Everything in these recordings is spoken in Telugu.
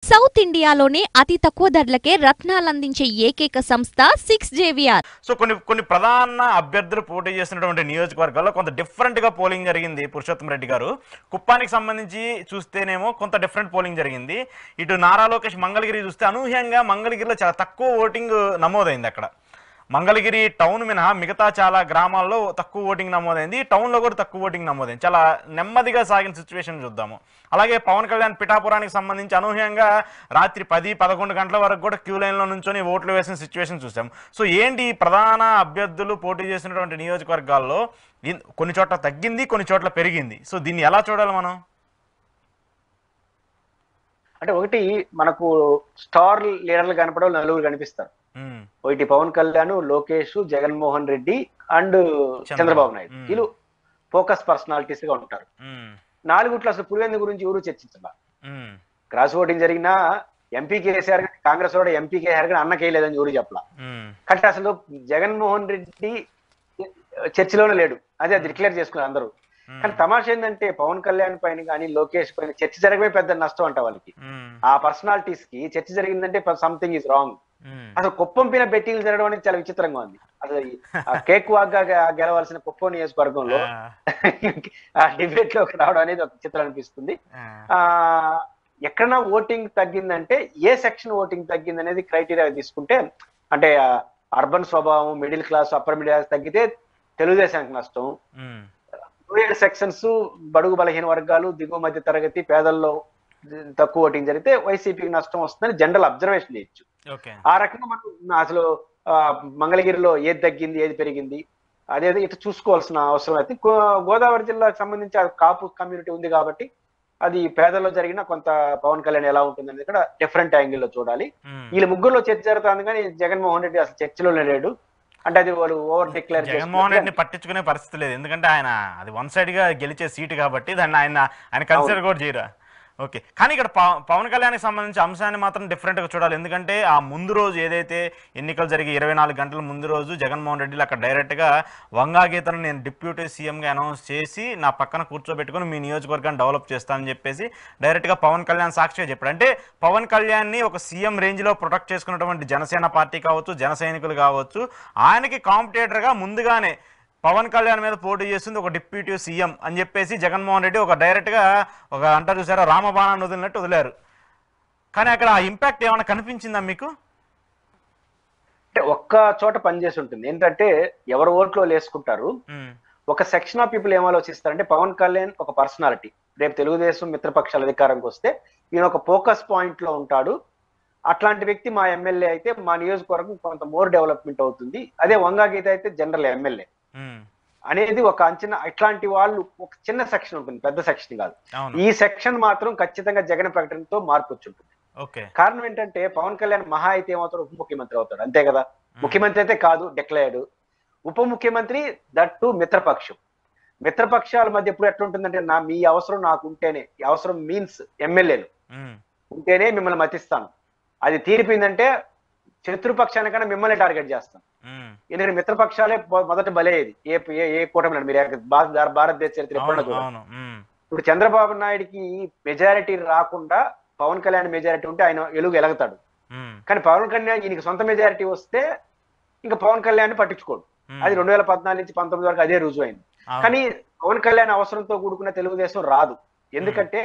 సౌత్ ఇండియాలోనే అతి తక్కువ ధరలకే రత్నాలందించే ఏకైక సంస్థ 6JVR. సో కొన్ని ప్రధాన అభ్యర్థులు పోటీ చేస్తున్నటువంటి నియోజకవర్గాల్లో కొంత డిఫరెంట్ గా పోలింగ్ జరిగింది. పురుషోత్తం రెడ్డి గారు కుప్పానికి సంబంధించి చూస్తేనేమో కొంత డిఫరెంట్ పోలింగ్ జరిగింది. ఇటు నారా లోకేష్ మంగళగిరి చూస్తే అనూహ్యంగా మంగళగిరిలో చాలా తక్కువ ఓటింగ్ నమోదైంది. అక్కడ మంగళగిరి టౌన్ మినహా మిగతా చాలా గ్రామాల్లో తక్కువ ఓటింగ్ నమోదైంది. టౌన్లో కూడా తక్కువ ఓటింగ్ నమోదైంది. చాలా నెమ్మదిగా సాగిన సిచ్యువేషన్ చూద్దాము. అలాగే పవన్ కళ్యాణ్ పిఠాపురానికి సంబంధించి అనూహ్యంగా రాత్రి 10-11 గంటల వరకు కూడా క్యూ లైన్లో నుంచొని ఓట్లు వేసిన సిచ్యువేషన్ చూసాం. సో ఏంటి ప్రధాన అభ్యర్థులు పోటీ చేసినటువంటి నియోజకవర్గాల్లో కొన్ని చోట్ల తగ్గింది, కొన్ని చోట్ల పెరిగింది. సో దీన్ని ఎలా చూడాలి మనం? అంటే ఒకటి మనకు స్టార్ లీడర్లు కనపడే నలుగురు కనిపిస్తారు. ఒకటి పవన్ కళ్యాణ్, లోకేష్, జగన్మోహన్ రెడ్డి అండ్ చంద్రబాబు నాయుడు. వీళ్ళు ఫోకస్ పర్సనాలిటీస్ గా ఉంటారు. నాలుగుట్లో అసలు పులివెందు గురించి ఎవరు చర్చించాల. క్రాస్ ఓటింగ్ జరిగినా ఎంపీ కేసీఆర్ కాంగ్రెస్ వాడు ఎంపీ కేసీఆర్ కానీ అన్నకేయలేదని ఎవరు చెప్పలా. కాబట్టి అసలు జగన్మోహన్ రెడ్డి చర్చలోనే లేడు. అది డిక్లేర్ చేసుకున్నారు అందరూ. కానీ తమాషా ఏంటంటే పవన్ కళ్యాణ్ పైన కానీ లోకేష్ పైన చర్చ జరగమే పెద్ద నష్టం అంట వాళ్ళకి. ఆ పర్సనాలిటీస్ కి చర్చ జరిగిందంటే సంథింగ్ ఈజ్ రాంగ్. అసలు కుప్పం పైన బెట్టింగ్లు జరగడం అనేది చాలా విచిత్రంగా ఉంది. అసలు కేక్ వాగ్గా గెలవాల్సిన కుప్పం నియోజకవర్గంలో ఆ డిబేట్ లోకి రావడం అనేది ఒక చిత్రం అనిపిస్తుంది. ఎక్కడన్నా ఓటింగ్ తగ్గిందంటే ఏ సెక్షన్ ఓటింగ్ తగ్గింది అనేది క్రైటీరియా తీసుకుంటే అంటే అర్బన్ స్వభావం, middle class, upper middle class తగ్గితే తెలుగుదేశానికి నష్టం. రూరల్ సెక్షన్స్, బడుగు బలహీన వర్గాలు, దిగువ మధ్య తరగతి, పేదల్లో తక్కువ ఓటింగ్ జరిగితే వైసీపీకి నష్టం వస్తుందని జనరల్ అబ్జర్వేషన్ చేయొచ్చు. ఆ రకంగా మనం అసలు మంగళగిరిలో ఏది తగ్గింది, ఏది పెరిగింది అదేది ఇటు చూసుకోవాల్సిన అవసరం అయితే. గోదావరి జిల్లాకు సంబంధించి కాపు కమ్యూనిటీ ఉంది కాబట్టి అది పేదల్లో జరిగిన కొంత పవన్ కళ్యాణ్ ఎలా ఉంటుంది అనేది కూడా డిఫరెంట్ యాంగిల్ లో చూడాలి. వీళ్ళ ముగ్గురులో చర్చ జరుగుతుంది కానీ జగన్మోహన్ రెడ్డి అసలు చర్చలోనే లేడు. అంటే అది వాళ్ళు ఓవర్ డిక్లేర్ జగన్మోహన్ రెడ్డిని పట్టించుకునే పరిస్థితి లేదు. ఎందుకంటే ఆయన అది వన్ సైడ్ గా గెలిచే సీటు కాబట్టి దాన్ని ఆయన కన్సిడర్ కూడా చేయరా. ఓకే, కానీ ఇక్కడ పవన్ కళ్యాణ్కి సంబంధించి అంశాన్ని మాత్రం డిఫరెంట్గా చూడాలి. ఎందుకంటే ఆ ముందు రోజు ఏదైతే ఎన్నికలు జరిగి 24 గంటల ముందు రోజు జగన్మోహన్ రెడ్డి అక్కడ డైరెక్ట్గా వంగాగీతను నేను డిప్యూటీ సీఎంగా అనౌన్స్ చేసి నా పక్కన కూర్చోబెట్టుకుని మీ నియోజకవర్గాన్ని డెవలప్ చేస్తానని చెప్పేసి డైరెక్ట్గా పవన్ కళ్యాణ్ సాక్షిగా చెప్పాడు. అంటే పవన్ కళ్యాణ్ని ఒక సీఎం రేంజ్లో ప్రొటెక్ట్ చేసుకున్నటువంటి జనసేన పార్టీ కావచ్చు, జన సైనికులు కావచ్చు, ఆయనకి కాంపిటేటర్గా ముందుగానే పవన్ కళ్యాణ్ మీద పోటీ చేస్తుంది ఒక డిప్యూటీ సీఎం అని చెప్పేసి జగన్మోహన్ రెడ్డి ఒక డైరెక్ట్గా ఒక అంటారు చూసారా రామబాణాన్ని వదిలినట్టు వదిలేరు. కానీ అక్కడ ఆ ఇంపాక్ట్ ఏమైనా కనిపించిందా మీకు? అంటే ఒక్క చోట పనిచేసి ఉంటుంది. ఏంటంటే ఎవరు ఓట్లో వేసుకుంటారు, ఒక సెక్షన్ ఆఫ్ పీపుల్ ఏం ఆలోచిస్తారంటే పవన్ కళ్యాణ్ ఒక పర్సనాలిటీ, రేపు తెలుగుదేశం మిత్రపక్షాల అధికారంకి వస్తే ఈయన ఒక ఫోకస్ పాయింట్ లో ఉంటాడు, అట్లాంటి వ్యక్తి మా ఎమ్మెల్యే అయితే మా నియోజకవర్గం కొంత మోర్ డెవలప్మెంట్ అవుతుంది, అదే వంగాగీత అయితే జనరల్ ఎమ్మెల్యే అనేది ఒక అంచనా. ఇట్లాంటి వాళ్ళు ఒక చిన్న సెక్షన్ ఉంటుంది, పెద్ద సెక్షన్ కాదు. ఈ సెక్షన్ మాత్రం ఖచ్చితంగా జగన్ ప్రకటనతో మార్పు వచ్చి ఉంటుంది. కారణం ఏంటంటే పవన్ కళ్యాణ్ మహా అయితే ఏమవుతాడు, ఉప ముఖ్యమంత్రి అవుతాడు, అంతే కదా. ముఖ్యమంత్రి అయితే కాదు, డిక్లేర్డ్. ఉప ముఖ్యమంత్రి దట్టు మిత్రపక్షం. మిత్రపక్షాల మధ్య ఎప్పుడు ఎట్లుంటుందంటే మీ అవసరం నాకు ఉంటేనే, అవసరం మీన్స్ ఎమ్మెల్యేలు ఉంటేనే మిమ్మల్ని మతిస్తాను, అది తీరిపోయిందంటే శత్రుపక్షానికన్నా మిమ్మల్ని టార్గెట్ చేస్తాను. ఎందుకంటే మిత్రపక్షాలే మొదట బలేది ఏ కూటమి మీరు భారతదేశ చరిత్ర ఎప్పుడన్నా చూడాలి. ఇప్పుడు చంద్రబాబు నాయుడికి మెజారిటీ రాకుండా పవన్ కళ్యాణ్ మెజారిటీ ఉంటే ఆయన ఎలుగుతాడు. కానీ పవన్ కళ్యాణ్ ఈయనకి సొంత మెజారిటీ వస్తే ఇంకా పవన్ కళ్యాణ్ పట్టించుకోడు. అది 2014 నుంచి 19 వరకు అదే రుజువు అయింది. కానీ పవన్ కళ్యాణ్ అవసరంతో కూడుకున్న తెలుగుదేశం రాదు. ఎందుకంటే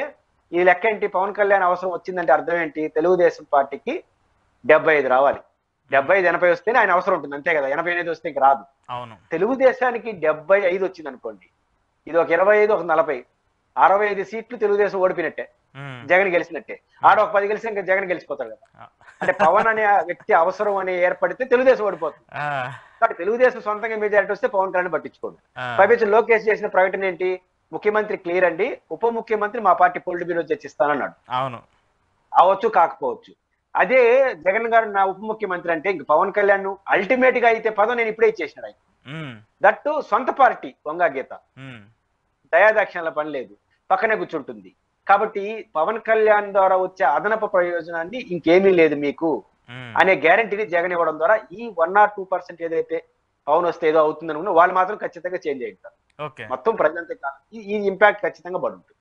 ఈ లెక్క ఏంటి, పవన్ కళ్యాణ్ అవసరం వచ్చిందంటే అర్థం ఏంటి, తెలుగుదేశం పార్టీకి 75 రావాలి, 75-80 వస్తేనే ఆయన అవసరం ఉంటుంది, అంతే కదా. 85 వస్తే ఇంక రాదు. తెలుగుదేశానికి 75 వచ్చింది అనుకోండి, ఇది ఒక 25, ఒక 40, 65 సీట్లు తెలుగుదేశం ఓడిపోయినట్టే, జగన్ గెలిచినట్టే. ఆడ ఒక 10 గెలిస్తే ఇంకా జగన్ గెలిచిపోతాడు కదా. అంటే పవన్ అనే వ్యక్తి అవసరం అని ఏర్పడితే తెలుగుదేశం ఓడిపోతుంది. కాబట్టి తెలుగుదేశం సొంతంగా మెజారిటీ వస్తే పవన్ కళ్యాణ్ పట్టించుకోండి. పైపించి లోకేష్ చేసిన ప్రకటన ఏంటి, ముఖ్యమంత్రి క్లియర్ అండి, ఉప ముఖ్యమంత్రి మా పార్టీ పొలిట్ బ్యూరో చర్చిస్తానన్నాడు. అవచ్చు కాకపోవచ్చు. అదే జగన్ గారు నా ఉప ముఖ్యమంత్రి అంటే ఇంక పవన్ కళ్యాణ్ అల్టిమేట్ గా అయితే పదం నేను ఇప్పుడే ఇచ్చేసినాడు ఆయన. దట్టు సొంత పార్టీ వంగాగీత, దయాదాక్షిణ్యాల పని లేదు, పక్కనే కూర్చుంటుంది. కాబట్టి పవన్ కళ్యాణ్ ద్వారా వచ్చే అదనపు ప్రయోజనాన్ని ఇంకేమీ లేదు మీకు అనే గ్యారంటీని జగన్ ఇవ్వడం ద్వారా ఈ 1 or 2% ఏదైతే పవన్ వస్తే ఏదో అవుతుంది అనుకున్నా వాళ్ళు మాత్రం ఖచ్చితంగా చేంజ్ అవుతారు. మొత్తం ప్రజలంతా ఈ ఇంపాక్ట్ ఖచ్చితంగా పడుతుంది.